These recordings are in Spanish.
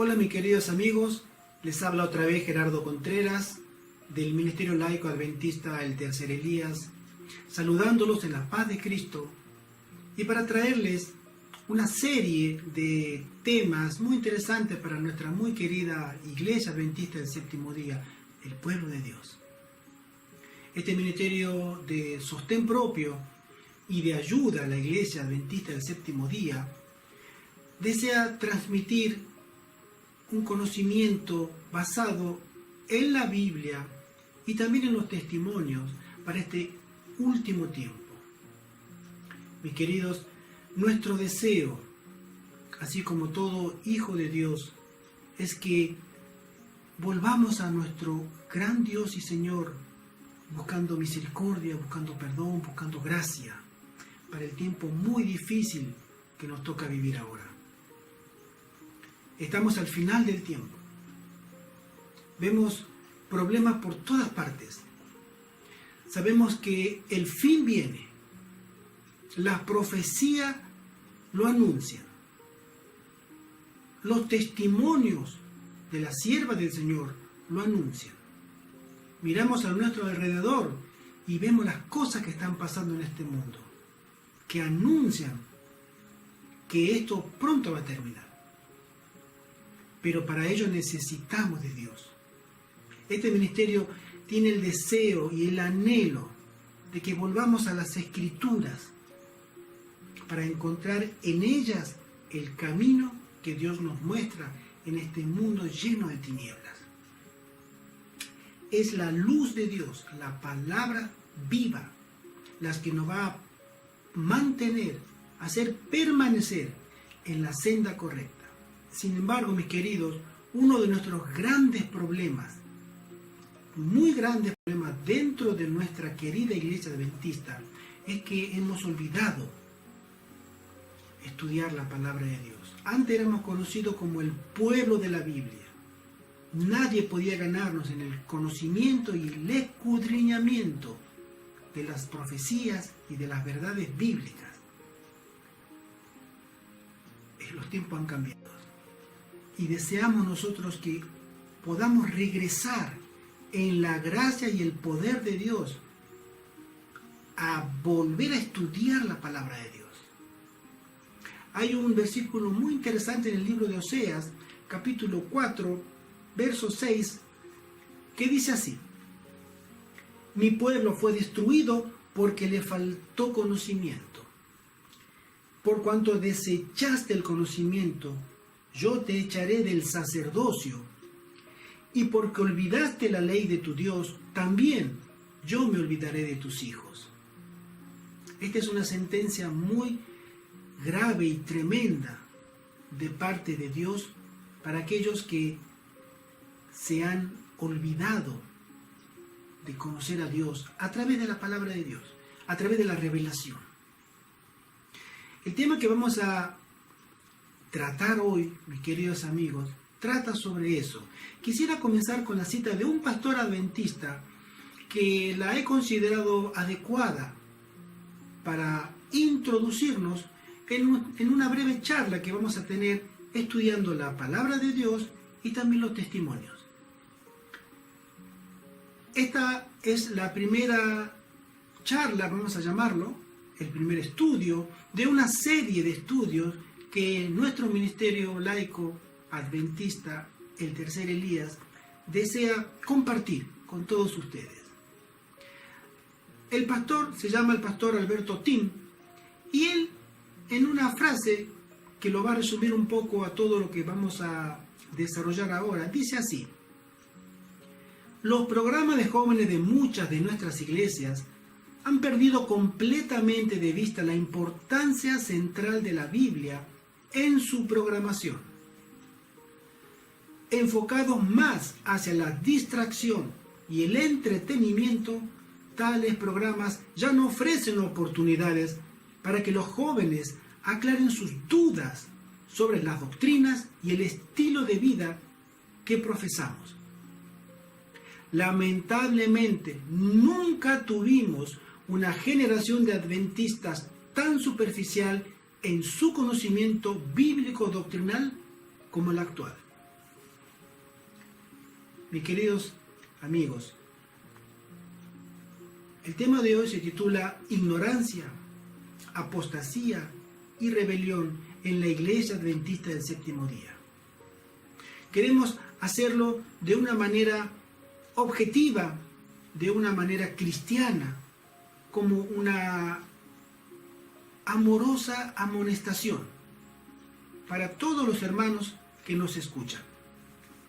Hola mis queridos amigos, les habla otra vez Gerardo Contreras del Ministerio Laico Adventista El Tercer Elías, saludándolos en la paz de Cristo y para traerles una serie de temas muy interesantes para nuestra muy querida Iglesia Adventista del Séptimo Día, el pueblo de Dios. Este ministerio de sostén propio y de ayuda a la Iglesia Adventista del Séptimo Día desea transmitir un conocimiento basado en la Biblia y también en los testimonios para este último tiempo. Mis queridos, nuestro deseo, así como todo hijo de Dios, es que volvamos a nuestro gran Dios y Señor, buscando misericordia, buscando perdón, buscando gracia, para el tiempo muy difícil que nos toca vivir ahora. Estamos al final del tiempo. Vemos problemas por todas partes. Sabemos que el fin viene. Las profecías lo anuncian. Los testimonios de la sierva del Señor lo anuncian. Miramos a nuestro alrededor y vemos las cosas que están pasando en este mundo, que anuncian que esto pronto va a terminar. Pero para ello necesitamos de Dios. Este ministerio tiene el deseo y el anhelo de que volvamos a las Escrituras para encontrar en ellas el camino que Dios nos muestra en este mundo lleno de tinieblas. Es la luz de Dios, la palabra viva, las que nos va a mantener, a hacer permanecer en la senda correcta. Sin embargo, mis queridos, uno de nuestros grandes problemas, muy grandes problemas dentro de nuestra querida Iglesia Adventista, es que hemos olvidado estudiar la palabra de Dios. Antes éramos conocidos como el pueblo de la Biblia. Nadie podía ganarnos en el conocimiento y el escudriñamiento de las profecías y de las verdades bíblicas. Los tiempos han cambiado. Y deseamos nosotros que podamos regresar en la gracia y el poder de Dios a volver a estudiar la palabra de Dios. Hay un versículo muy interesante en el libro de Oseas, capítulo 4, verso 6, que dice así: Mi pueblo fue destruido porque le faltó conocimiento. Por cuanto desechaste el conocimiento, yo te echaré del sacerdocio, y porque olvidaste la ley de tu Dios, también yo me olvidaré de tus hijos. Esta es una sentencia muy grave y tremenda de parte de Dios para aquellos que se han olvidado de conocer a Dios a través de la palabra de Dios, a través de la revelación. El tema que vamos a tratar hoy, mis queridos amigos, trata sobre eso. Quisiera comenzar con la cita de un pastor adventista que la he considerado adecuada para introducirnos en una breve charla que vamos a tener estudiando la palabra de Dios y también los testimonios. Esta es la primera charla, vamos a llamarlo, el primer estudio de una serie de estudios que nuestro ministerio laico adventista, el Tercer Elías, desea compartir con todos ustedes. El pastor se llama el pastor Alberto Tim, y él, en una frase que lo va a resumir un poco a todo lo que vamos a desarrollar ahora, dice así: Los programas de jóvenes de muchas de nuestras iglesias han perdido completamente de vista la importancia central de la Biblia en su programación. Enfocados más hacia la distracción y el entretenimiento, tales programas ya no ofrecen oportunidades para que los jóvenes aclaren sus dudas sobre las doctrinas y el estilo de vida que profesamos. Lamentablemente, nunca tuvimos una generación de adventistas tan superficial en su conocimiento bíblico doctrinal como la actual. Mis queridos amigos, el tema de hoy se titula Ignorancia, apostasía y rebelión en la Iglesia Adventista del Séptimo Día. Queremos hacerlo de una manera objetiva, de una manera cristiana, como una amorosa amonestación para todos los hermanos que nos escuchan,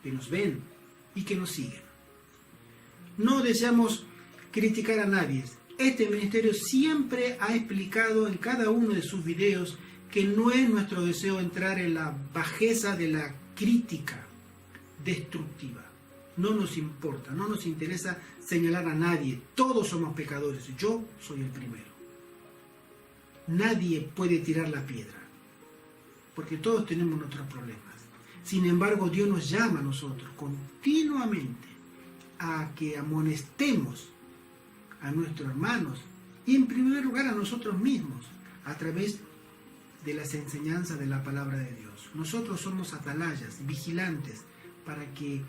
que nos ven y que nos siguen. No deseamos criticar a nadie. Este ministerio siempre ha explicado en cada uno de sus videos que no es nuestro deseo entrar en la bajeza de la crítica destructiva. No nos importa, no nos interesa señalar a nadie. Todos somos pecadores. Yo soy el primero. Nadie puede tirar la piedra, porque todos tenemos nuestros problemas. Sin embargo, Dios nos llama a nosotros continuamente a que amonestemos a nuestros hermanos y en primer lugar a nosotros mismos a través de las enseñanzas de la palabra de Dios. Nosotros somos atalayas, vigilantes, para que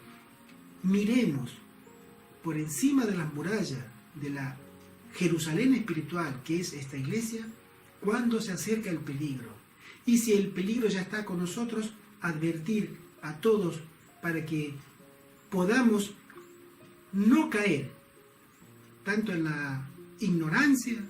miremos por encima de las murallas de la Jerusalén espiritual, que es esta iglesia, cuando se acerca el peligro. Y si el peligro ya está con nosotros, advertir a todos para que podamos no caer tanto en la ignorancia,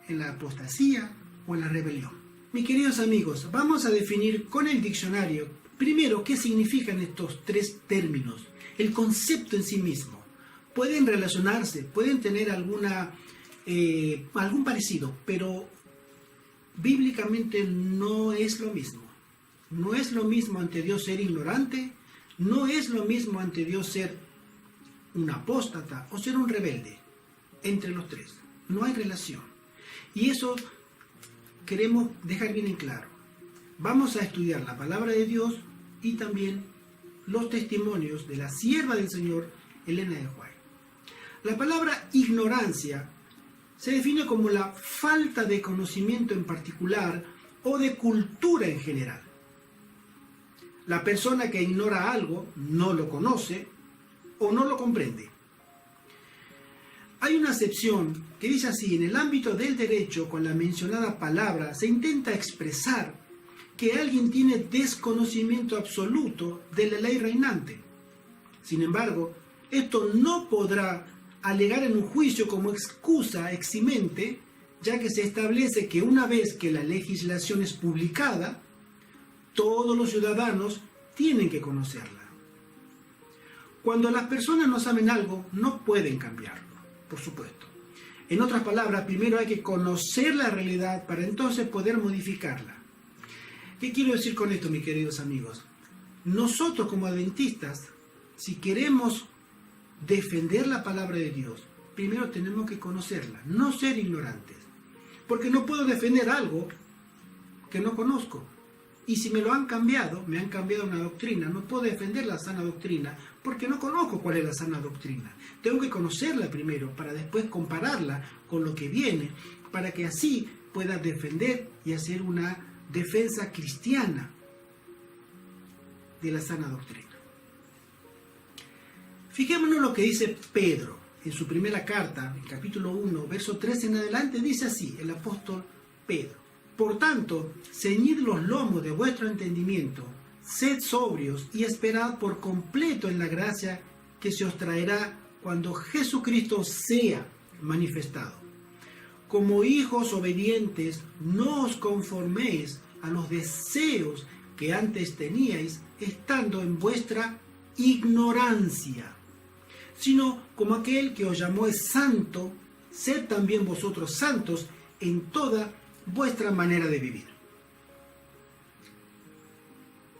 en la apostasía o en la rebelión. Mis queridos amigos, vamos a definir con el diccionario primero qué significan estos tres términos, el concepto en sí mismo. Pueden relacionarse, pueden tener algún parecido, pero bíblicamente no es lo mismo. No es lo mismo ante Dios ser ignorante, no es lo mismo ante Dios ser un apóstata o ser un rebelde. Entre los tres no hay relación. Y eso queremos dejar bien en claro. Vamos a estudiar la palabra de Dios y también los testimonios de la sierva del Señor, Elena de White. La palabra ignorancia se define como la falta de conocimiento en particular o de cultura en general. La persona que ignora algo no lo conoce o no lo comprende. Hay una acepción que dice así: en el ámbito del derecho, con la mencionada palabra, se intenta expresar que alguien tiene desconocimiento absoluto de la ley reinante. Sin embargo, esto no podrá alegar en un juicio como excusa eximente, ya que se establece que una vez que la legislación es publicada, todos los ciudadanos tienen que conocerla. Cuando las personas no saben algo, no pueden cambiarlo, por supuesto. En otras palabras, primero hay que conocer la realidad para entonces poder modificarla. ¿Qué quiero decir con esto, mis queridos amigos? Nosotros como adventistas, si queremos defender la palabra de Dios, primero tenemos que conocerla, no ser ignorantes. Porque no puedo defender algo que no conozco. Y si me lo han cambiado, me han cambiado una doctrina, no puedo defender la sana doctrina porque no conozco cuál es la sana doctrina. Tengo que conocerla primero para después compararla con lo que viene, para que así pueda defender y hacer una defensa cristiana de la sana doctrina. Fijémonos lo que dice Pedro en su primera carta, en capítulo 1, verso 13 en adelante, dice así, el apóstol Pedro: por tanto, ceñid los lomos de vuestro entendimiento, sed sobrios y esperad por completo en la gracia que se os traerá cuando Jesucristo sea manifestado. Como hijos obedientes, no os conforméis a los deseos que antes teníais, estando en vuestra ignorancia, sino como aquel que os llamó es santo, sed también vosotros santos en toda vuestra manera de vivir.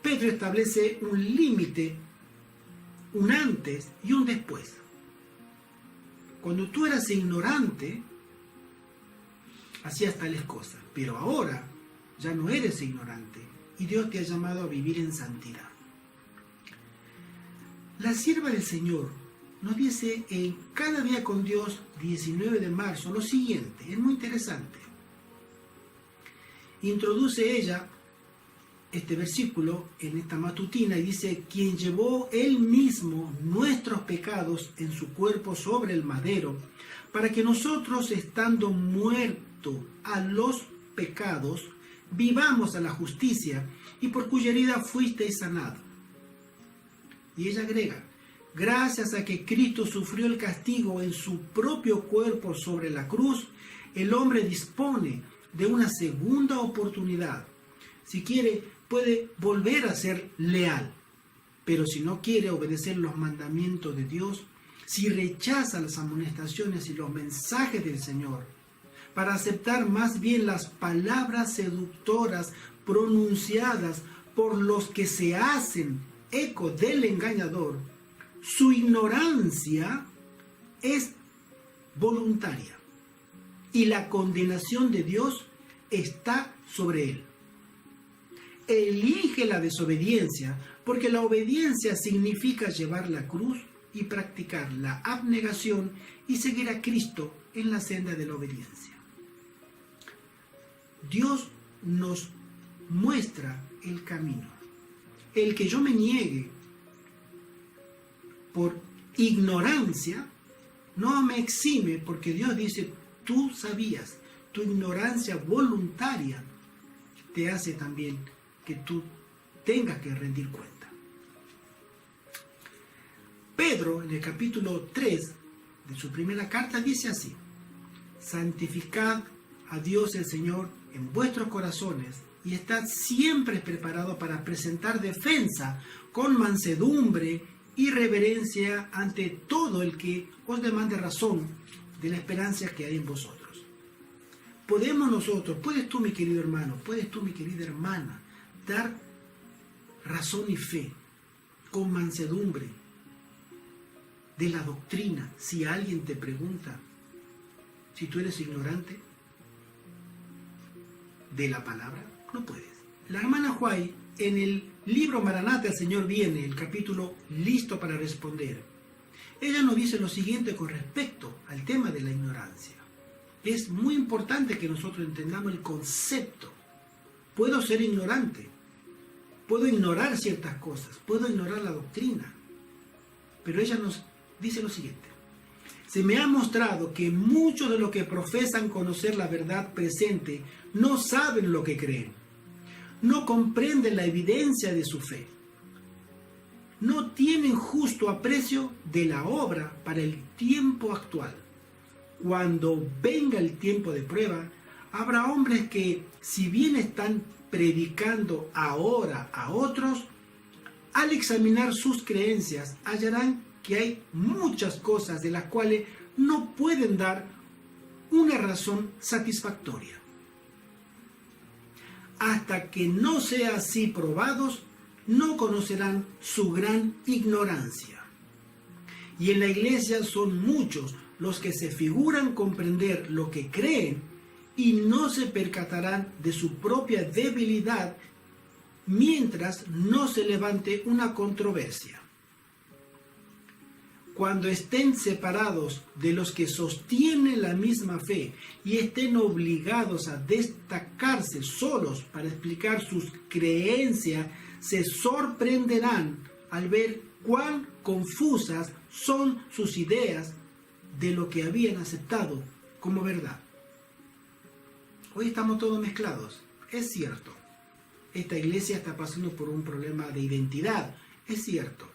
Pedro establece un límite, un antes y un después. Cuando tú eras ignorante, hacías tales cosas, pero ahora ya no eres ignorante y Dios te ha llamado a vivir en santidad. La sierva del Señor nos dice en Cada Día con Dios, 19 de marzo, lo siguiente, es muy interesante. Introduce ella este versículo en esta matutina y dice: quien llevó él mismo nuestros pecados en su cuerpo sobre el madero, para que nosotros, estando muertos a los pecados, vivamos a la justicia, y por cuya herida fuisteis sanados. Y ella agrega: gracias a que Cristo sufrió el castigo en su propio cuerpo sobre la cruz, el hombre dispone de una segunda oportunidad. Si quiere, puede volver a ser leal, pero si no quiere obedecer los mandamientos de Dios, si rechaza las amonestaciones y los mensajes del Señor, para aceptar más bien las palabras seductoras pronunciadas por los que se hacen eco del engañador, su ignorancia es voluntaria y la condenación de Dios está sobre él. Elige la desobediencia, porque la obediencia significa llevar la cruz y practicar la abnegación y seguir a Cristo en la senda de la obediencia. Dios nos muestra el camino. El que yo me niegue por ignorancia no me exime, porque Dios dice: tú sabías. Tu ignorancia voluntaria te hace también que tú tengas que rendir cuenta. Pedro, en el capítulo 3 de su primera carta, dice así: santificad a Dios el Señor en vuestros corazones y estad siempre preparados para presentar defensa con mansedumbre y reverencia ante todo el que os demande razón de la esperanza que hay en vosotros. Podemos nosotros, puedes tú, mi querido hermano, puedes tú, mi querida hermana, dar razón y fe con mansedumbre de la doctrina si alguien te pregunta si tú eres ignorante de la palabra. No puedes. La hermana White, en el libro Maranata, el Señor viene, el capítulo Listo para responder, ella nos dice lo siguiente con respecto al tema de la ignorancia. Es muy importante que nosotros entendamos el concepto. Puedo ser ignorante, puedo ignorar ciertas cosas, puedo ignorar la doctrina, pero ella nos dice lo siguiente: se me ha mostrado que muchos de los que profesan conocer la verdad presente no saben lo que creen, no comprenden la evidencia de su fe, no tienen justo aprecio de la obra para el tiempo actual. Cuando venga el tiempo de prueba, habrá hombres que, si bien están predicando ahora a otros, al examinar sus creencias hallarán que hay muchas cosas de las cuales no pueden dar una razón satisfactoria. Hasta que no sea así probados, no conocerán su gran ignorancia. Y en la iglesia son muchos los que se figuran comprender lo que creen y no se percatarán de su propia debilidad mientras no se levante una controversia. Cuando estén separados de los que sostienen la misma fe y estén obligados a destacarse solos para explicar sus creencias, se sorprenderán al ver cuán confusas son sus ideas de lo que habían aceptado como verdad. Hoy estamos todos mezclados, es cierto. Esta iglesia está pasando por un problema de identidad, es cierto.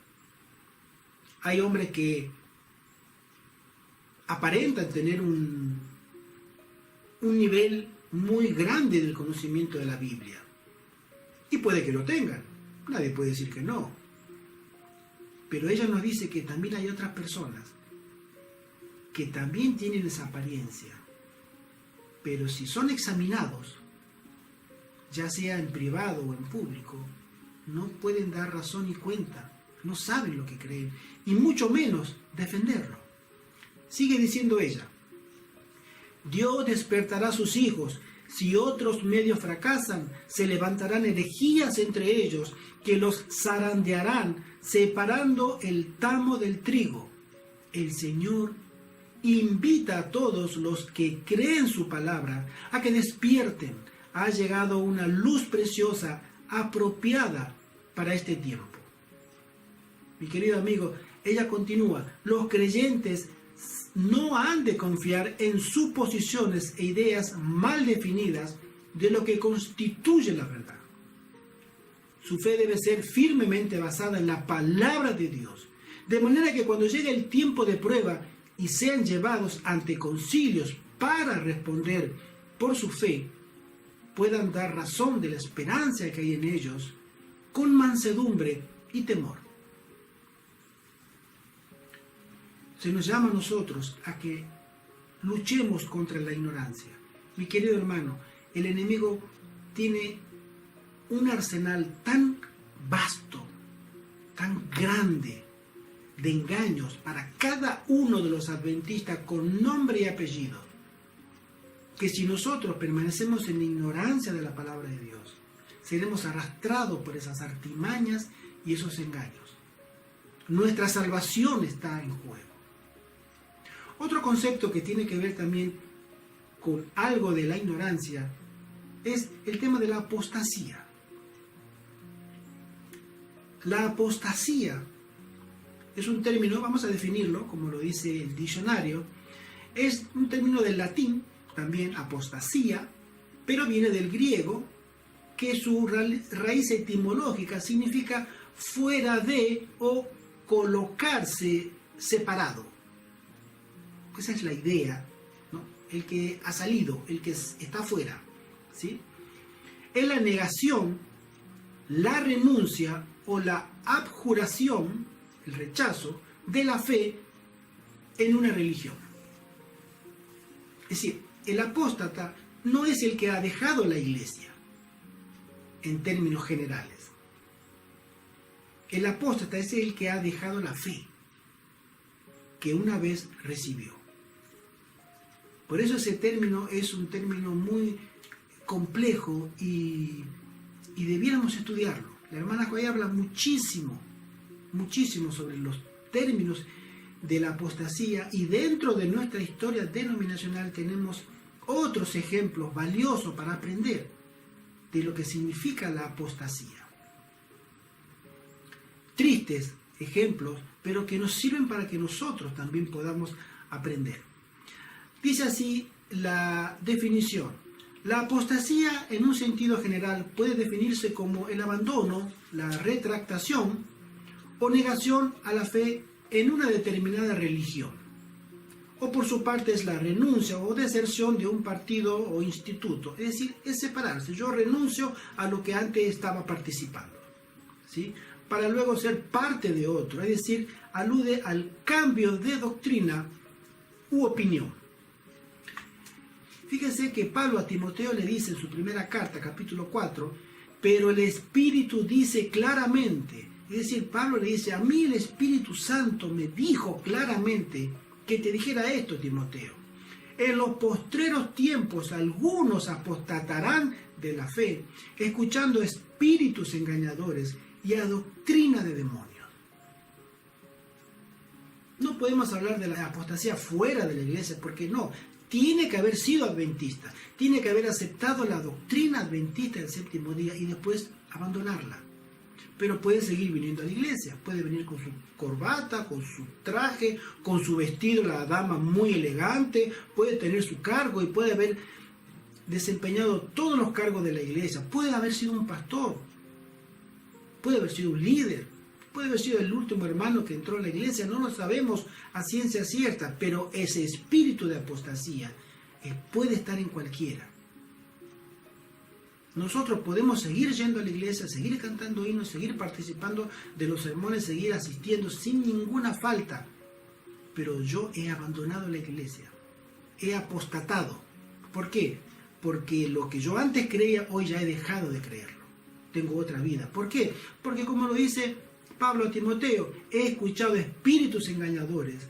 Hay hombres que aparentan tener un nivel muy grande del conocimiento de la Biblia. Y puede que lo tengan, nadie puede decir que no. Pero ella nos dice que también hay otras personas que también tienen esa apariencia. Pero si son examinados, ya sea en privado o en público, no pueden dar razón y cuenta, no saben lo que creen, y mucho menos defenderlo. Sigue diciendo ella: Dios despertará a sus hijos. Si otros medios fracasan, se levantarán herejías entre ellos que los zarandearán, separando el tamo del trigo. El Señor invita a todos los que creen su palabra a que despierten. Ha llegado una luz preciosa apropiada para este tiempo. Mi querido amigo, ella continúa, los creyentes no han de confiar en suposiciones e ideas mal definidas de lo que constituye la verdad. Su fe debe ser firmemente basada en la palabra de Dios, de manera que cuando llegue el tiempo de prueba y sean llevados ante concilios para responder por su fe, puedan dar razón de la esperanza que hay en ellos con mansedumbre y temor. Se nos llama a nosotros a que luchemos contra la ignorancia. Mi querido hermano, el enemigo tiene un arsenal tan vasto, tan grande de engaños para cada uno de los adventistas con nombre y apellido, que si nosotros permanecemos en la ignorancia de la palabra de Dios, seremos arrastrados por esas artimañas y esos engaños. Nuestra salvación está en juego. Otro concepto que tiene que ver también con algo de la ignorancia es el tema de la apostasía. La apostasía es un término, vamos a definirlo como lo dice el diccionario, es un término del latín, también apostasía, pero viene del griego, que su raíz etimológica significa fuera de o colocarse separado. Esa es la idea, ¿no? El que ha salido, el que está fuera, ¿sí? Es la negación, la renuncia o la abjuración, el rechazo de la fe en una religión. Es decir, el apóstata no es el que ha dejado la iglesia, en términos generales. El apóstata es el que ha dejado la fe que una vez recibió. Por eso ese término es un término muy complejo y debiéramos estudiarlo. La hermana Joy habla muchísimo sobre los términos de la apostasía, y dentro de nuestra historia denominacional tenemos otros ejemplos valiosos para aprender de lo que significa la apostasía. Tristes ejemplos, pero que nos sirven para que nosotros también podamos aprender. Dice así la definición: la apostasía en un sentido general puede definirse como el abandono, la retractación o negación a la fe en una determinada religión, o por su parte es la renuncia o deserción de un partido o instituto, es decir, es separarse. Yo renuncio a lo que antes estaba participando, ¿sí?, para luego ser parte de otro, es decir, alude al cambio de doctrina u opinión. Fíjense que Pablo a Timoteo le dice en su primera carta, capítulo 4, pero el Espíritu dice claramente, es decir, Pablo le dice, a mí el Espíritu Santo me dijo claramente que te dijera esto, Timoteo. En los postreros tiempos algunos apostatarán de la fe, escuchando espíritus engañadores y a doctrina de demonios. No podemos hablar de la apostasía fuera de la iglesia, porque no. Tiene que haber sido adventista, tiene que haber aceptado la doctrina adventista del séptimo día y después abandonarla. Pero puede seguir viniendo a la iglesia, puede venir con su corbata, con su traje, con su vestido, la dama muy elegante, puede tener su cargo y puede haber desempeñado todos los cargos de la iglesia, puede haber sido un pastor, puede haber sido un líder, puede haber sido el último hermano que entró a la iglesia, no lo sabemos a ciencia cierta, pero ese espíritu de apostasía puede estar en cualquiera. Nosotros podemos seguir yendo a la iglesia, seguir cantando himnos, seguir participando de los sermones, seguir asistiendo sin ninguna falta, pero yo he abandonado la iglesia, he apostatado. ¿Por qué? Porque lo que yo antes creía, hoy ya he dejado de creerlo. Tengo otra vida. ¿Por qué? Porque como lo dice Pablo a Timoteo, he escuchado espíritus engañadores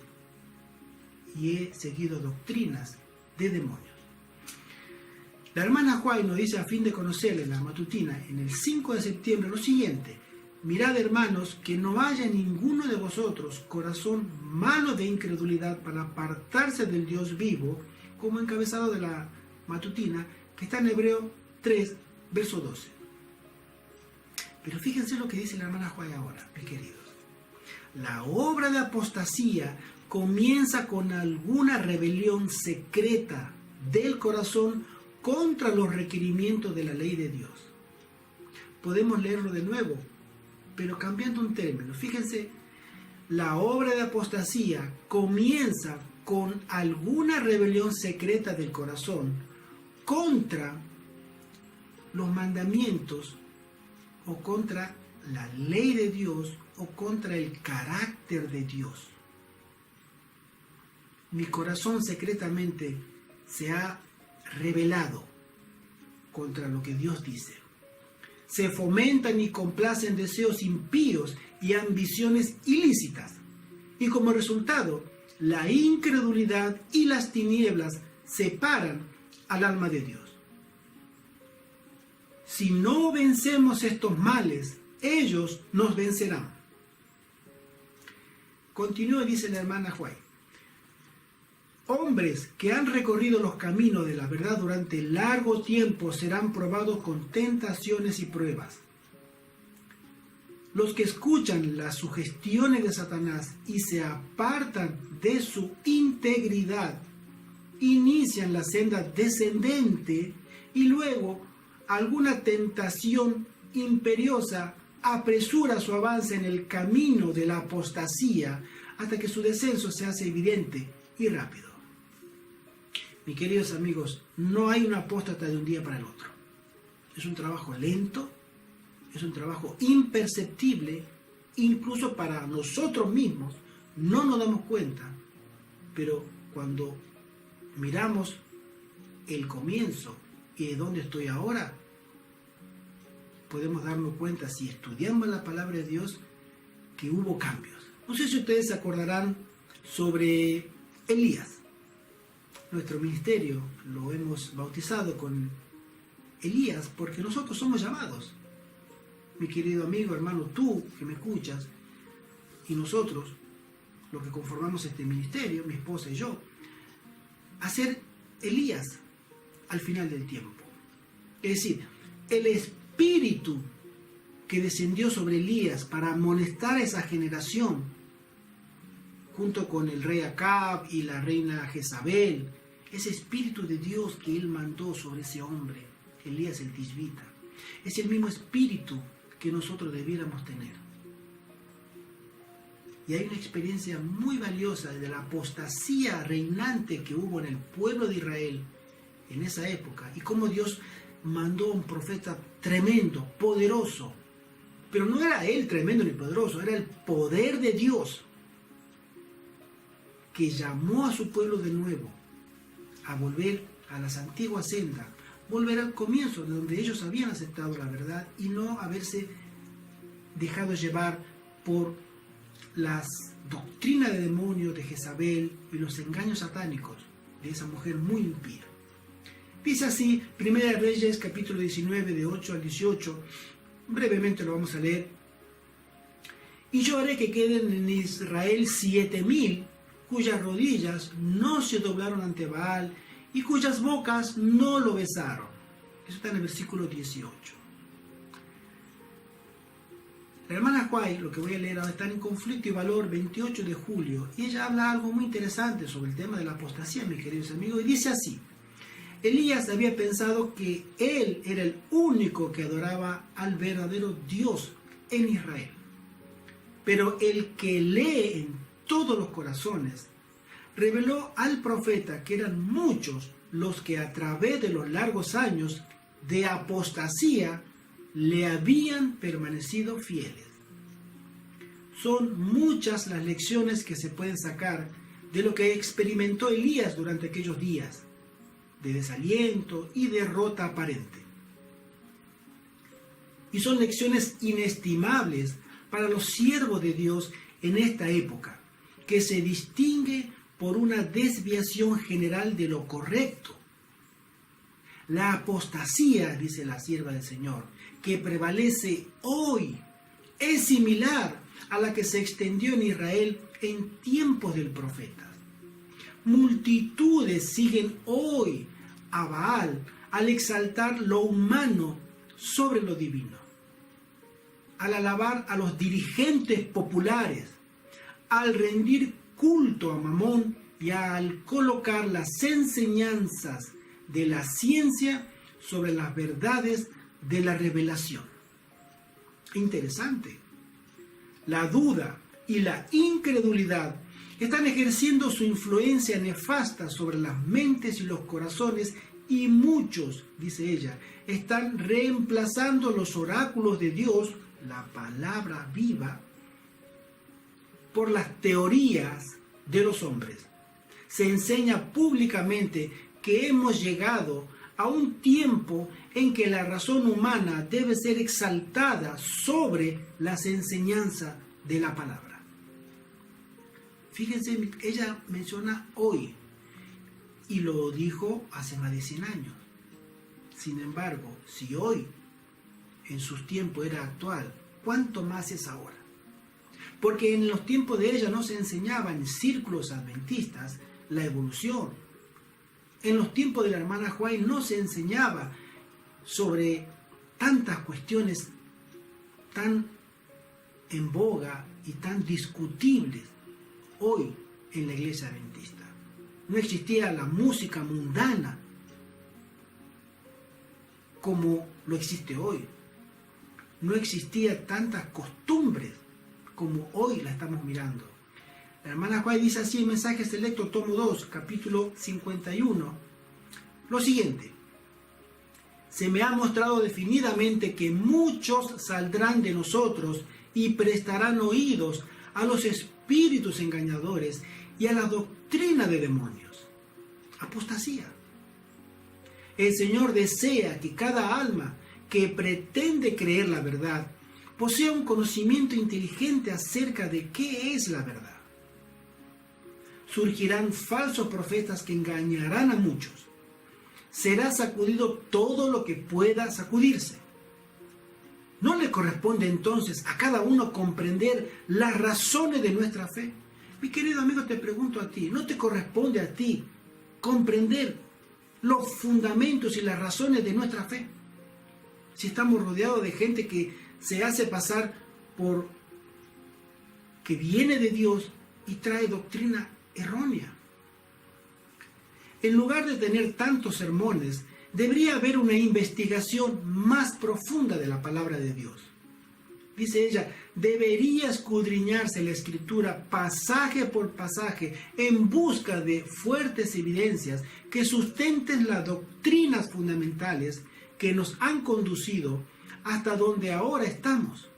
y he seguido doctrinas de demonios. La hermana White nos dice, a fin de conocerle, en la matutina, en el 5 de septiembre, lo siguiente: mirad, hermanos, que no haya en ninguno de vosotros corazón malo de incredulidad para apartarse del Dios vivo, como encabezado de la matutina, que está en Hebreo 3, verso 12. Pero fíjense lo que dice la hermana Juárez ahora, mis queridos. La obra de apostasía comienza con alguna rebelión secreta del corazón contra los requerimientos de la ley de Dios. Podemos leerlo de nuevo, pero cambiando un término. Fíjense, la obra de apostasía comienza con alguna rebelión secreta del corazón contra los mandamientos o contra la ley de Dios o contra el carácter de Dios. Mi corazón secretamente se ha rebelado contra lo que Dios dice. Se fomentan y complacen deseos impíos y ambiciones ilícitas. Y como resultado, la incredulidad y las tinieblas separan al alma de Dios. Si no vencemos estos males, ellos nos vencerán. Continúa, dice la hermana White. Hombres que han recorrido los caminos de la verdad durante largo tiempo serán probados con tentaciones y pruebas. Los que escuchan las sugestiones de Satanás y se apartan de su integridad, inician la senda descendente y luego alguna tentación imperiosa apresura su avance en el camino de la apostasía hasta que su descenso se hace evidente y rápido. Mis queridos amigos, no hay un apóstata de un día para el otro. Es un trabajo lento, es un trabajo imperceptible, incluso para nosotros mismos. No nos damos cuenta, pero cuando miramos el comienzo y de dónde estoy ahora, podemos darnos cuenta, si estudiamos la palabra de Dios, que hubo cambios. No sé si ustedes se acordarán sobre Elías. Nuestro ministerio lo hemos bautizado con Elías porque nosotros somos llamados. Mi querido amigo, hermano, tú que me escuchas, y nosotros, los que conformamos este ministerio, mi esposa y yo, a ser Elías al final del tiempo. Es decir, el espíritu que descendió sobre Elías para amonestar a esa generación, junto con el rey Acab y la reina Jezabel, ese espíritu de Dios que él mandó sobre ese hombre, Elías el Tishbita, es el mismo espíritu que nosotros debiéramos tener. Y hay una experiencia muy valiosa de la apostasía reinante que hubo en el pueblo de Israel en esa época, y cómo Dios mandó a un profeta tremendo, poderoso, pero no era él tremendo ni poderoso, era el poder de Dios que llamó a su pueblo de nuevo a volver a las antiguas sendas, volver al comienzo de donde ellos habían aceptado la verdad y no haberse dejado llevar por las doctrinas de demonios de Jezabel y los engaños satánicos de esa mujer muy impía. Dice así, Primera de Reyes, capítulo 19, de 8 al 18, brevemente lo vamos a leer. Y yo haré que queden en Israel 7,000 cuyas rodillas no se doblaron ante Baal y cuyas bocas no lo besaron. Eso está en el versículo 18. La hermana White, lo que voy a leer ahora, está en Conflicto y Valor, 28 de julio, y ella habla algo muy interesante sobre el tema de la apostasía, mis queridos amigos, y dice así: Elías había pensado que él era el único que adoraba al verdadero Dios en Israel. Pero el que lee en todos los corazones reveló al profeta que eran muchos los que a través de los largos años de apostasía le habían permanecido fieles. Son muchas las lecciones que se pueden sacar de lo que experimentó Elías durante aquellos días de desaliento y derrota aparente. Y son lecciones inestimables para los siervos de Dios en esta época, que se distingue por una desviación general de lo correcto. La apostasía, dice la sierva del Señor, que prevalece hoy, es similar a la que se extendió en Israel en tiempos del profeta. Multitudes siguen hoy a Baal al exaltar lo humano sobre lo divino. al alabar a los dirigentes populares, al rendir culto a Mamón y al colocar las enseñanzas de la ciencia sobre las verdades de la revelación. Interesante. La duda y la incredulidad están ejerciendo su influencia nefasta sobre las mentes y los corazones, y muchos, dice ella, están reemplazando los oráculos de Dios, la palabra viva, por las teorías de los hombres. Se enseña públicamente que hemos llegado a un tiempo en que la razón humana debe ser exaltada sobre las enseñanzas de la palabra. Fíjense, ella menciona hoy, y lo dijo hace más de 100 años. Sin embargo, si hoy en sus tiempos era actual, ¿cuánto más es ahora? Porque en los tiempos de ella no se enseñaba en círculos adventistas la evolución. En los tiempos de la hermana White no se enseñaba sobre tantas cuestiones tan en boga y tan discutibles hoy en la iglesia adventista. No existía la música mundana como lo existe hoy. No existía tantas costumbres como hoy la estamos mirando. La hermana White dice así en Mensaje Selecto, tomo 2, capítulo 51, lo siguiente: se me ha mostrado definidamente que muchos saldrán de nosotros y prestarán oídos a los espíritus engañadores y a la doctrina de demonios. Apostasía. El Señor desea que cada alma que pretende creer la verdad posea un conocimiento inteligente acerca de qué es la verdad. Surgirán falsos profetas que engañarán a muchos. Será sacudido todo lo que pueda sacudirse. ¿No le corresponde entonces a cada uno comprender las razones de nuestra fe? Mi querido amigo, te pregunto a ti, ¿no te corresponde a ti comprender los fundamentos y las razones de nuestra fe? Si estamos rodeados de gente que se hace pasar por que viene de Dios y trae doctrina errónea. En lugar de tener tantos sermones, debería haber una investigación más profunda de la palabra de Dios. Dice ella, debería escudriñarse la Escritura pasaje por pasaje en busca de fuertes evidencias que sustenten las doctrinas fundamentales que nos han conducido hasta donde ahora estamos,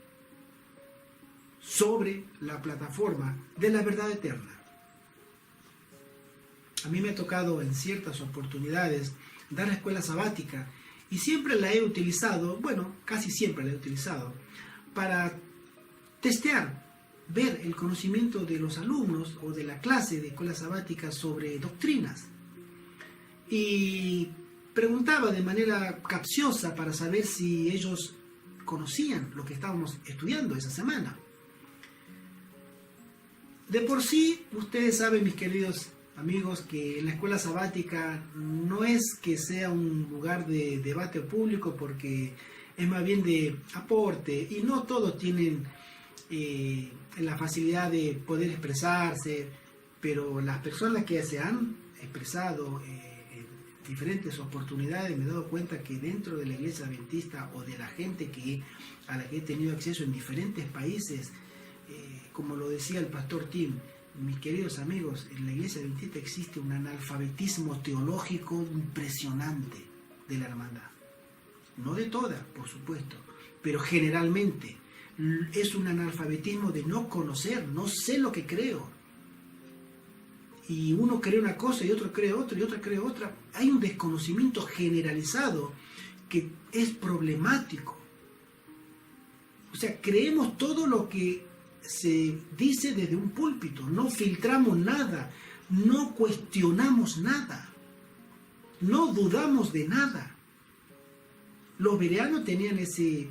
sobre la plataforma de la verdad eterna. A mí me ha tocado en ciertas oportunidades dar la escuela sabática y siempre la he utilizado, bueno, casi siempre la he utilizado, para testear, ver el conocimiento de los alumnos o de la clase de escuela sabática sobre doctrinas. Y preguntaba de manera capciosa para saber si ellos conocían lo que estábamos estudiando esa semana. De por sí, ustedes saben, mis queridos amigos, que la escuela sabática no es que sea un lugar de debate público, porque es más bien de aporte y no todos tienen la facilidad de poder expresarse, pero las personas que se han expresado en diferentes oportunidades, me he dado cuenta que dentro de la iglesia adventista o de la gente a la que he tenido acceso en diferentes países, como lo decía el pastor Tim, mis queridos amigos, en la iglesia adventista existe un analfabetismo teológico impresionante de la hermandad. No de todas, por supuesto, pero generalmente es un analfabetismo de no conocer, no sé lo que creo. Y uno cree una cosa y otro cree otra y otro cree otra. Hay un desconocimiento generalizado que es problemático. O sea, creemos todo lo que se dice desde un púlpito, no filtramos nada, no cuestionamos nada, no dudamos de nada. Los bereanos tenían ese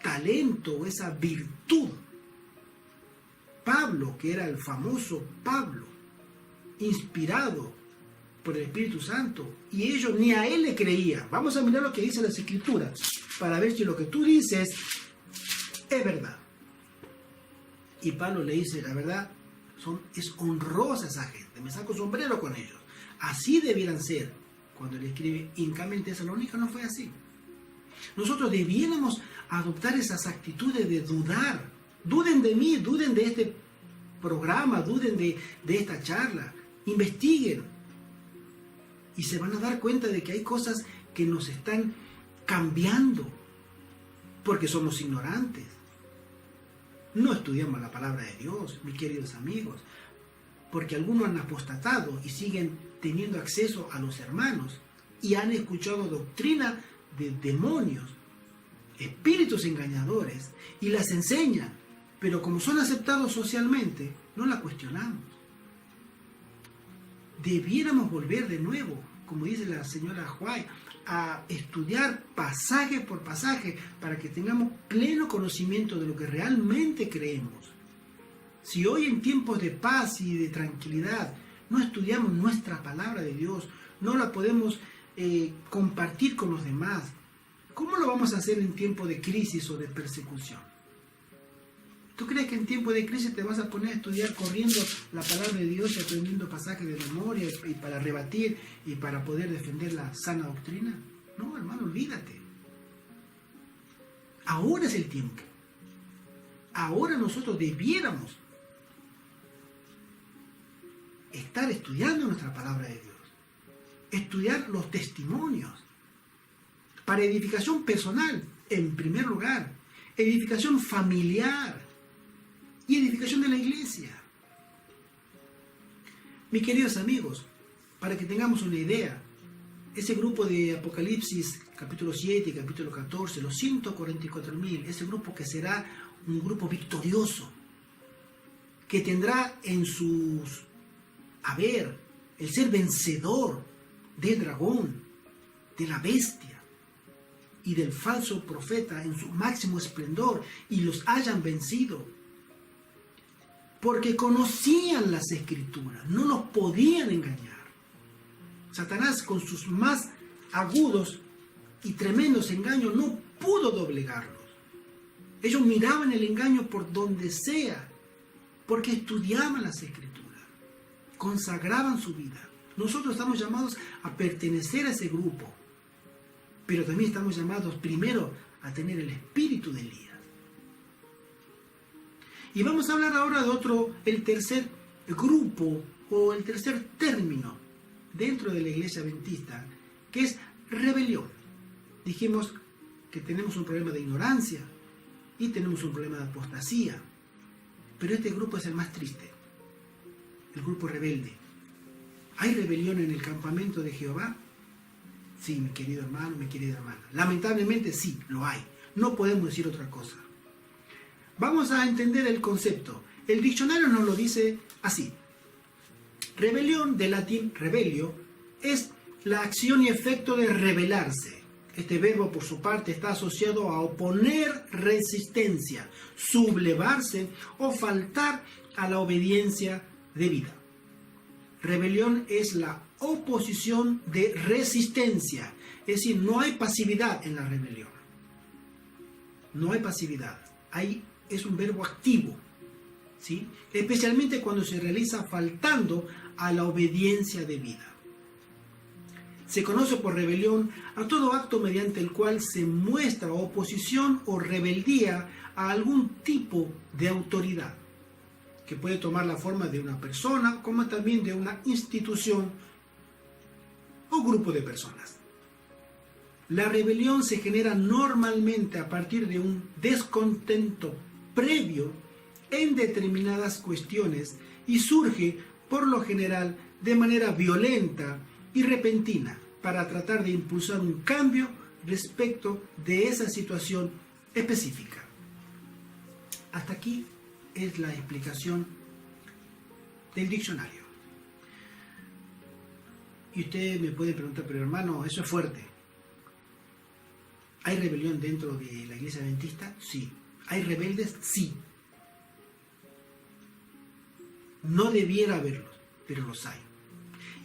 talento, esa virtud. Pablo, que era el famoso Pablo, inspirado por el Espíritu Santo, y ellos ni a él le creían. Vamos a mirar lo que dice las Escrituras, para ver si lo que tú dices es verdad. Y Pablo le dice, la verdad, es honrosa esa gente, me saco sombrero con ellos. Así debieran ser. Cuando le escribe Hincame en Tesalónica no fue así. Nosotros debiéramos adoptar esas actitudes de dudar. Duden de mí, duden de este programa, duden de esta charla. Investiguen. Y se van a dar cuenta de que hay cosas que nos están cambiando porque somos ignorantes. No estudiamos la palabra de Dios, mis queridos amigos, porque algunos han apostatado y siguen teniendo acceso a los hermanos y han escuchado doctrina de demonios, espíritus engañadores, y las enseñan, pero como son aceptados socialmente, no la cuestionamos. Debiéramos volver de nuevo, como dice la señora White, a estudiar pasaje por pasaje para que tengamos pleno conocimiento de lo que realmente creemos. Si hoy en tiempos de paz y de tranquilidad no estudiamos nuestra palabra de Dios, no la podemos compartir con los demás, ¿cómo lo vamos a hacer en tiempo de crisis o de persecución? ¿Tú crees que en tiempo de crisis te vas a poner a estudiar corriendo la palabra de Dios y aprendiendo pasajes de memoria y para rebatir y para poder defender la sana doctrina? No, hermano, olvídate. Ahora es el tiempo. Ahora nosotros debiéramos estar estudiando nuestra palabra de Dios. Estudiar los testimonios. Para edificación personal, en primer lugar. Edificación familiar. Y edificación de la iglesia. Mis queridos amigos, para que tengamos una idea, ese grupo de Apocalipsis, capítulo 7 y capítulo 14, los 144.000, ese grupo que será un grupo victorioso, que tendrá en sus haber el ser vencedor del dragón, de la bestia y del falso profeta en su máximo esplendor, y los hayan vencido. Porque conocían las escrituras, no los podían engañar. Satanás, con sus más agudos y tremendos engaños, no pudo doblegarlos. Ellos miraban el engaño por donde sea, porque estudiaban las escrituras, consagraban su vida. Nosotros estamos llamados a pertenecer a ese grupo, pero también estamos llamados primero a tener el espíritu de Elías. Y vamos a hablar ahora de el tercer grupo o el tercer término dentro de la iglesia adventista, que es rebelión. Dijimos que tenemos un problema de ignorancia y tenemos un problema de apostasía, pero este grupo es el más triste, el grupo rebelde. ¿Hay rebelión en el campamento de Jehová? Sí, mi querido hermano, mi querida hermana. Lamentablemente sí, lo hay. No podemos decir otra cosa. Vamos a entender el concepto. El diccionario nos lo dice así. Rebelión, del latín rebelio, es la acción y efecto de rebelarse. Este verbo, por su parte, está asociado a oponer resistencia, sublevarse o faltar a la obediencia debida. Rebelión es la oposición de resistencia, es decir, no hay pasividad en la rebelión. No hay pasividad. Es un verbo activo, ¿sí? Especialmente cuando se realiza faltando a la obediencia debida. Se conoce por rebelión a todo acto mediante el cual se muestra oposición o rebeldía a algún tipo de autoridad, que puede tomar la forma de una persona, como también de una institución o grupo de personas. La rebelión se genera normalmente a partir de un descontento previo en determinadas cuestiones y surge, por lo general, de manera violenta y repentina para tratar de impulsar un cambio respecto de esa situación específica. Hasta aquí es la explicación del diccionario. Y usted me puede preguntar, pero hermano, eso es fuerte. ¿Hay rebelión dentro de la iglesia adventista? Sí. ¿Hay rebeldes? Sí. No debiera haberlos, pero los hay.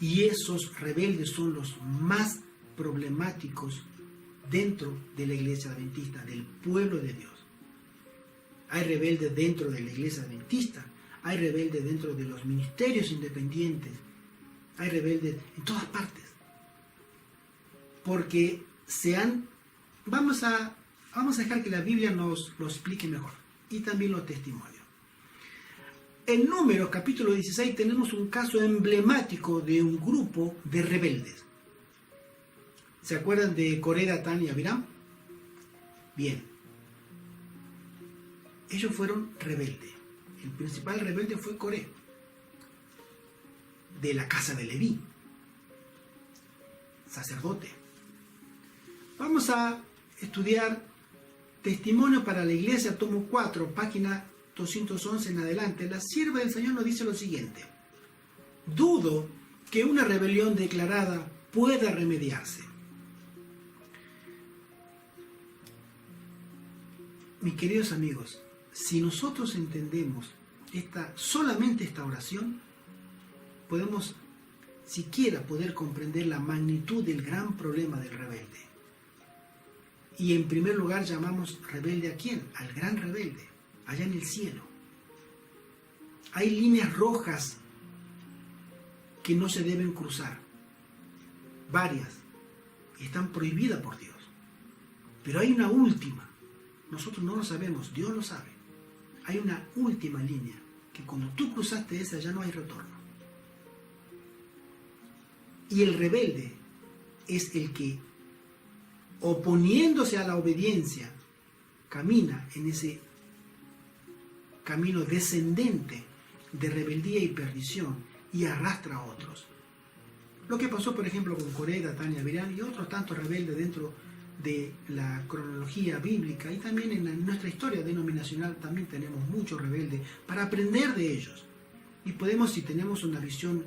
Y esos rebeldes son los más problemáticos dentro de la iglesia adventista, del pueblo de Dios. Hay rebeldes dentro de la iglesia adventista, hay rebeldes dentro de los ministerios independientes, hay rebeldes en todas partes. Porque vamos a dejar que la Biblia nos lo explique mejor, y también los testimonios. En Números capítulo 16 tenemos un caso emblemático de un grupo de rebeldes. ¿Se acuerdan de Coré, Datán y Abiram? Bien. Ellos fueron rebeldes. El principal rebelde fue Coré, de la casa de Leví, sacerdote. Vamos a estudiar Testimonio para la Iglesia, tomo 4, página 211 en adelante. La sierva del Señor nos dice lo siguiente: dudo que una rebelión declarada pueda remediarse. Mis queridos amigos, si nosotros entendemos solamente esta oración, podemos siquiera poder comprender la magnitud del gran problema del rebelde. Y en primer lugar llamamos rebelde ¿a quién? Al gran rebelde, allá en el cielo. Hay líneas rojas que no se deben cruzar, varias, y están prohibidas por Dios. Pero hay una última, nosotros no lo sabemos, Dios lo sabe. Hay una última línea, que cuando tú cruzaste esa ya no hay retorno. Y el rebelde es el que, oponiéndose a la obediencia, camina en ese camino descendente de rebeldía y perdición y arrastra a otros. Lo que pasó, por ejemplo, con Coré, Datán y Abiram y otros tantos rebeldes dentro de la cronología bíblica, y también en nuestra historia denominacional también tenemos muchos rebeldes para aprender de ellos. Y podemos, si tenemos una visión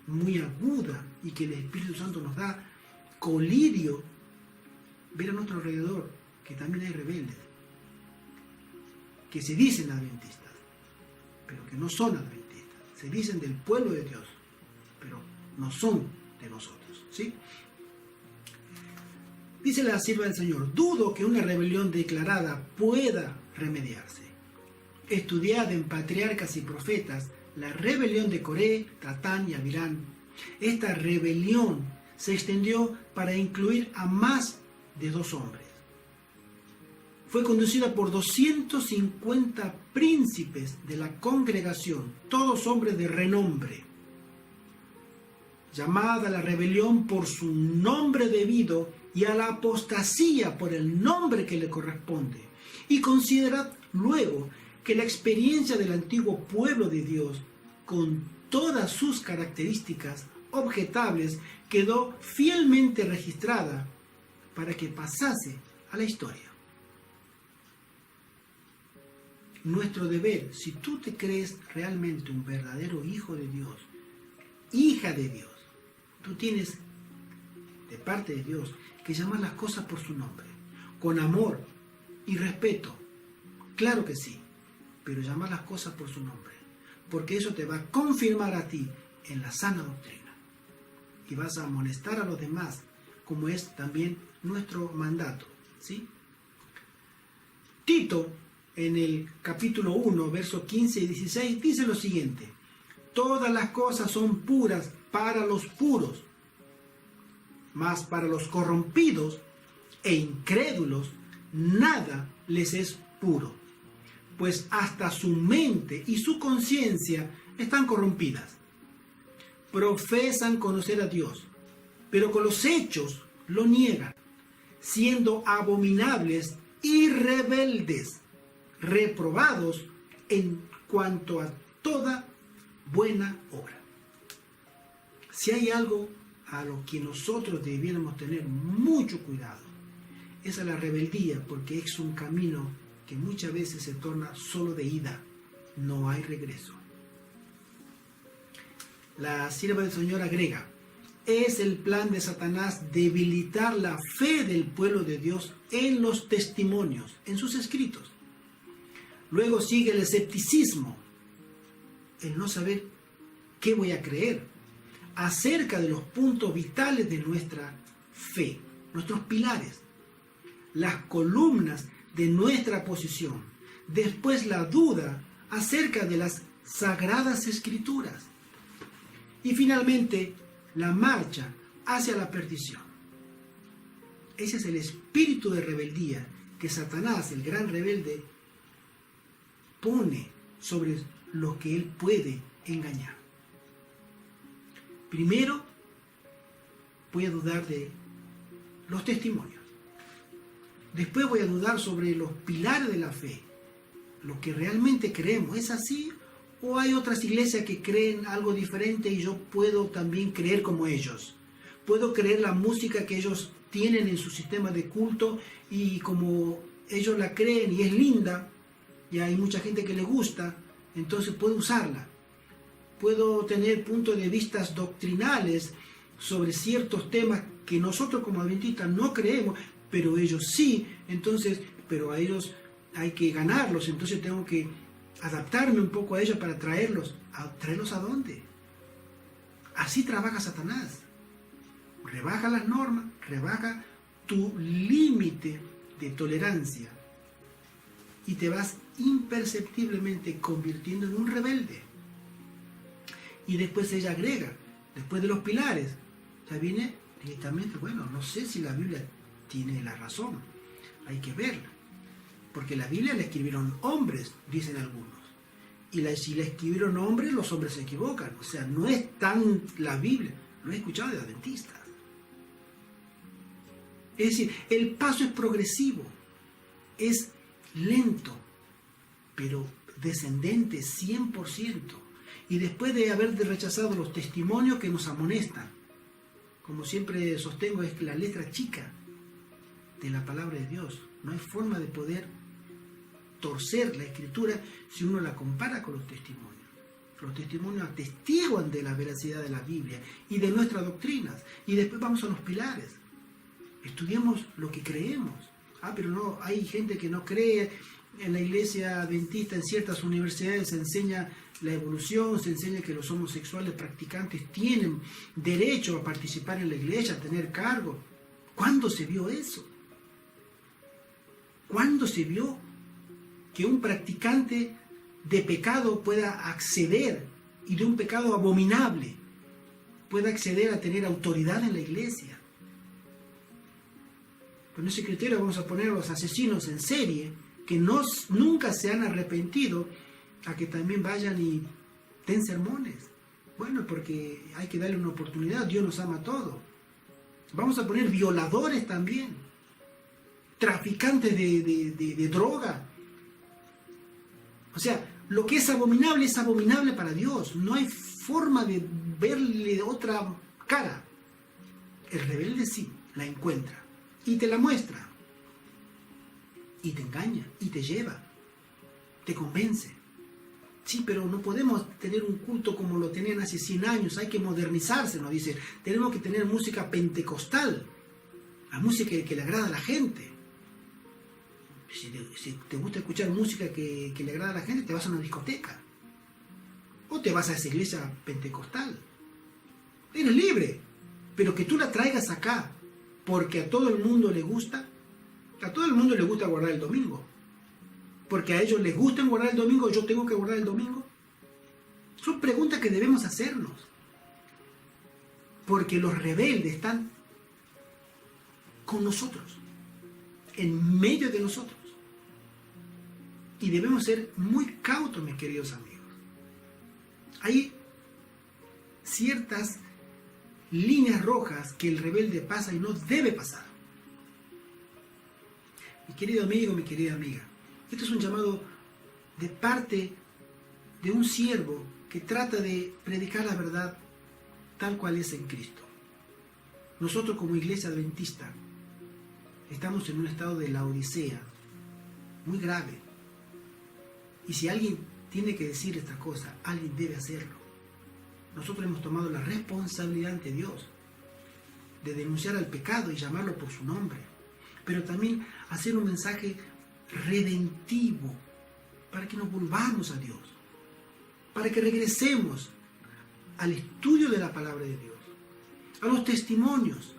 muy aguda y que el Espíritu Santo nos da colirio, ver a nuestro alrededor que también hay rebeldes que se dicen adventistas, pero que no son adventistas. Se dicen del pueblo de Dios, pero no son de nosotros, ¿sí? Dice la sierva del Señor: dudo que una rebelión declarada pueda remediarse. Estudiad en Patriarcas y Profetas la rebelión de Coré, Datán y Abiram. Esta rebelión se extendió para incluir a más de 2 hombres. Fue conducida por 250 príncipes de la congregación, todos hombres de renombre. Llamada la rebelión por su nombre debido y a la apostasía por el nombre que le corresponde. Y considerad luego que la experiencia del antiguo pueblo de Dios, con todas sus características objetables, quedó fielmente registrada para que pasase a la historia. Nuestro deber, si tú te crees realmente un verdadero hijo de Dios, hija de Dios, tú tienes de parte de Dios que llamar las cosas por su nombre, con amor y respeto, claro que sí, pero llamar las cosas por su nombre, porque eso te va a confirmar a ti en la sana doctrina, y vas a amonestar a los demás, como es también nuestro mandato, ¿sí? Tito, en el capítulo 1, versos 15 y 16, dice lo siguiente: todas las cosas son puras para los puros, mas para los corrompidos e incrédulos nada les es puro, pues hasta su mente y su conciencia están corrompidas. Profesan conocer a Dios, pero con los hechos lo niegan, siendo abominables y rebeldes, reprobados en cuanto a toda buena obra. Si hay algo a lo que nosotros debiéramos tener mucho cuidado, es a la rebeldía, porque es un camino que muchas veces se torna solo de ida, no hay regreso. La sierva del Señor agrega: es el plan de Satanás debilitar la fe del pueblo de Dios en los testimonios, en sus escritos. Luego sigue el escepticismo, el no saber qué voy a creer acerca de los puntos vitales de nuestra fe, nuestros pilares, las columnas de nuestra posición, después la duda acerca de las sagradas escrituras y finalmente la marcha hacia la perdición. Ese es el espíritu de rebeldía que Satanás, el gran rebelde, pone sobre lo que él puede engañar. Primero, voy a dudar de los testimonios. Después voy a dudar sobre los pilares de la fe, lo que realmente creemos. ¿Es así? ¿O hay otras iglesias que creen algo diferente y yo puedo también creer como ellos? Puedo creer la música que ellos tienen en su sistema de culto y como ellos la creen y es linda y hay mucha gente que le gusta, entonces puedo usarla. Puedo tener puntos de vista doctrinales sobre ciertos temas que nosotros como adventistas no creemos, pero ellos sí, entonces, pero a ellos hay que ganarlos, entonces tengo que adaptarme un poco a ellos para traerlos. ¿Traerlos a dónde? Así trabaja Satanás. Rebaja las normas, rebaja tu límite de tolerancia y te vas imperceptiblemente convirtiendo en un rebelde. Y después ella agrega, después de los pilares, ya viene directamente, bueno, no sé si la Biblia tiene la razón, hay que verla, porque la Biblia la escribieron hombres, dicen algunos, y si la escribieron hombres, los hombres se equivocan, o sea, no es tan la Biblia, lo he escuchado de adventistas. Es decir, el paso es progresivo, es lento, pero descendente 100%. Y después de haber rechazado los testimonios que nos amonestan, como siempre sostengo, es la letra chica de la palabra de Dios. No hay forma de poder torcer la escritura si uno la compara con los testimonios. Los testimonios atestiguan de la veracidad de la Biblia y de nuestras doctrinas. Y después vamos a los pilares. Estudiemos lo que creemos. Pero no, hay gente que no cree. En la iglesia adventista, en ciertas universidades se enseña la evolución, se enseña que los homosexuales practicantes tienen derecho a participar en la iglesia, a tener cargo. ¿Cuándo se vio eso? ¿Cuándo se vio que un practicante de pecado pueda acceder, y de un pecado abominable, pueda acceder a tener autoridad en la iglesia? Con ese criterio vamos a poner a los asesinos en serie, que nunca se han arrepentido, a que también vayan y den sermones. Bueno, porque hay que darle una oportunidad, Dios nos ama a todos. Vamos a poner violadores también, traficantes de droga. O sea, lo que es abominable para Dios. No hay forma de verle otra cara. El rebelde sí, la encuentra y te la muestra. Y te engaña, y te lleva, te convence. Sí, pero no podemos tener un culto como lo tenían hace 100 años, hay que modernizarse, nos dice. Tenemos que tener música pentecostal, la música que le agrada a la gente. Si te gusta escuchar música que le agrada a la gente, te vas a una discoteca. O te vas a esa iglesia pentecostal. Eres libre, pero que tú la traigas acá, porque a todo el mundo le gusta. A todo el mundo le gusta guardar el domingo. Porque a ellos les gusta guardar el domingo, yo tengo que guardar el domingo. Son preguntas que debemos hacernos. Porque los rebeldes están con nosotros, en medio de nosotros. Y debemos ser muy cautos, mis queridos amigos. Hay ciertas líneas rojas que el rebelde pasa y no debe pasar. Mi querido amigo, mi querida amiga, esto es un llamado de parte de un siervo que trata de predicar la verdad tal cual es en Cristo. Nosotros como iglesia adventista estamos en un estado de laodicea muy grave. Y si alguien tiene que decir esta cosa, alguien debe hacerlo. Nosotros hemos tomado la responsabilidad ante Dios de denunciar al pecado y llamarlo por su nombre, pero también hacer un mensaje redentivo para que nos volvamos a Dios, para que regresemos al estudio de la palabra de Dios, a los testimonios,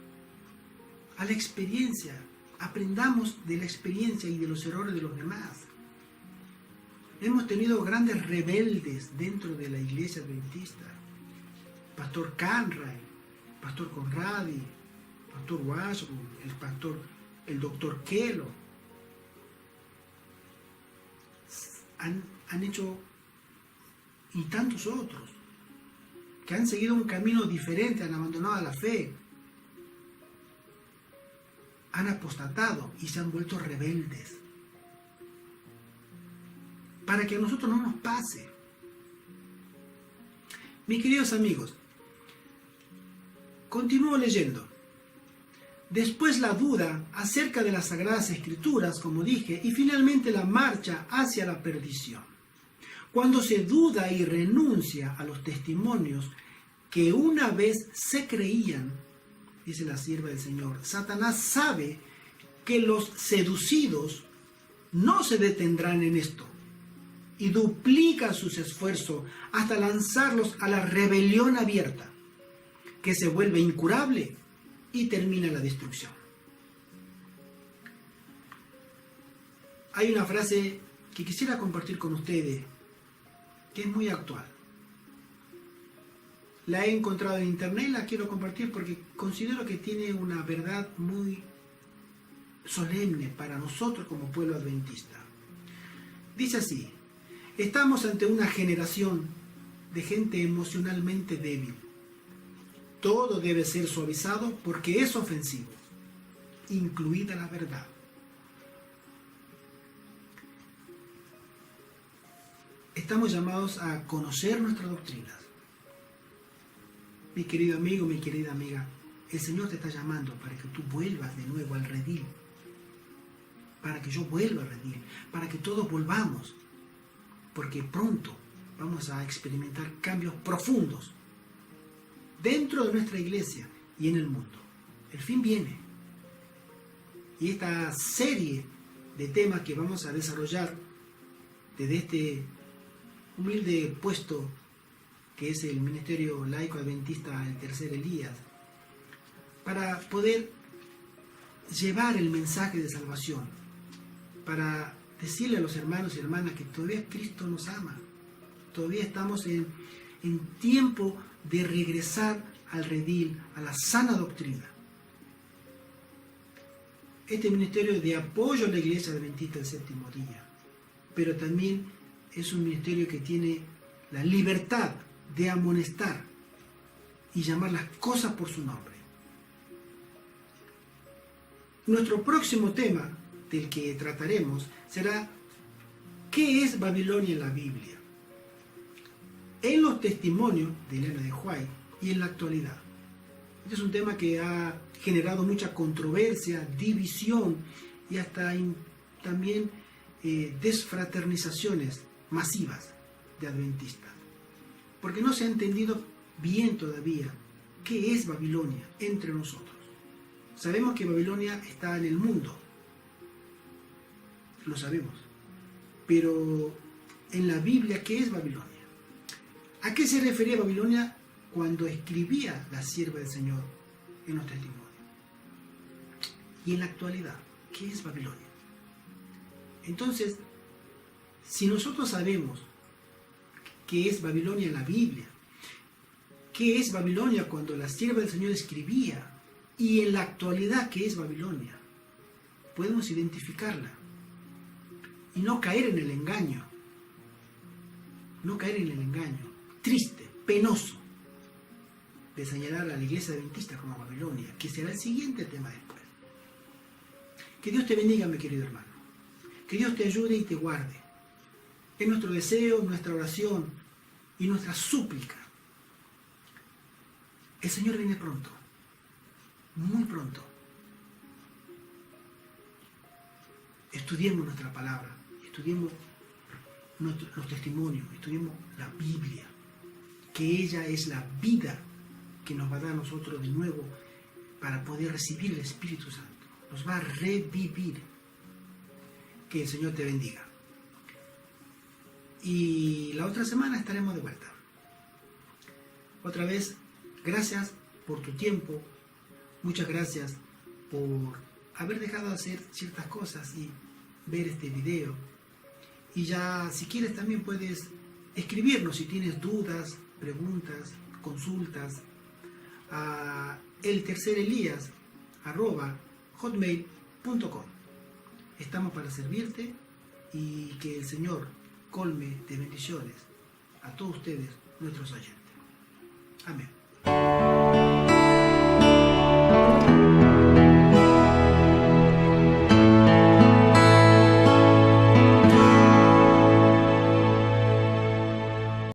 a la experiencia. Aprendamos de la experiencia y de los errores de los demás. Hemos tenido grandes rebeldes dentro de la iglesia adventista. Pastor Canray, Pastor Conradi, Pastor Washburn, el doctor Kelo. Han hecho, y tantos otros, que han seguido un camino diferente, han abandonado la fe, han apostatado y se han vuelto rebeldes. Para que a nosotros no nos pase. Mis queridos amigos, continúo leyendo. Después la duda acerca de las Sagradas Escrituras, como dije, y finalmente la marcha hacia la perdición. Cuando se duda y renuncia a los testimonios que una vez se creían, dice la sierva del Señor, Satanás sabe que los seducidos no se detendrán en esto y duplica sus esfuerzos hasta lanzarlos a la rebelión abierta, que se vuelve incurable y termina la destrucción. Hay una frase que quisiera compartir con ustedes, que es muy actual. La he encontrado en internet y la quiero compartir porque considero que tiene una verdad muy solemne para nosotros como pueblo adventista. Dice así: estamos ante una generación de gente emocionalmente débil. Todo debe ser suavizado porque es ofensivo, incluida la verdad. Estamos llamados a conocer nuestras doctrinas. Mi querido amigo, mi querida amiga, el Señor te está llamando para que tú vuelvas de nuevo al redil, para que yo vuelva al redil, para que todos volvamos, porque pronto vamos a experimentar cambios profundos dentro de nuestra iglesia y en el mundo. El fin viene. Y esta serie de temas que vamos a desarrollar desde este humilde puesto que es el Ministerio Laico Adventista El Tercer Elías, para poder llevar el mensaje de salvación, para decirle a los hermanos y hermanas que todavía Cristo nos ama, todavía estamos en tiempo de regresar al redil, a la sana doctrina. Este ministerio es de apoyo a la Iglesia Adventista del Séptimo Día, pero también es un ministerio que tiene la libertad de amonestar y llamar las cosas por su nombre. Nuestro próximo tema del que trataremos será ¿qué es Babilonia en la Biblia? En los testimonios de Elena de White y en la actualidad. Este es un tema que ha generado mucha controversia, división y hasta también desfraternizaciones masivas de adventistas, porque no se ha entendido bien todavía qué es Babilonia entre nosotros. Sabemos que Babilonia está en el mundo, lo sabemos, pero en la Biblia, ¿qué es Babilonia? ¿A qué se refería Babilonia cuando escribía la sierva del Señor en los testimonios? Y en la actualidad, ¿qué es Babilonia? Entonces, si nosotros sabemos qué es Babilonia en la Biblia, qué es Babilonia cuando la sierva del Señor escribía, y en la actualidad qué es Babilonia, podemos identificarla y no caer en el engaño, triste, penoso, de señalar a la iglesia adventista como Babilonia, que será el siguiente tema después. Que Dios te bendiga, mi querido hermano. Que Dios te ayude y te guarde. Es nuestro deseo, nuestra oración y nuestra súplica. El Señor viene pronto, muy pronto. Estudiemos nuestra palabra, estudiemos los testimonios, estudiemos la Biblia, que ella es la vida que nos va a dar a nosotros de nuevo para poder recibir el Espíritu Santo. Nos va a revivir. Que el Señor te bendiga. Y la otra semana estaremos de vuelta. Otra vez, gracias por tu tiempo. Muchas gracias por haber dejado de hacer ciertas cosas y ver este video. Y ya si quieres también puedes escribirnos si tienes dudas, preguntas, consultas a eltercerelias@hotmail.com. Estamos para servirte y que el Señor colme de bendiciones a todos ustedes, nuestros oyentes. Amén.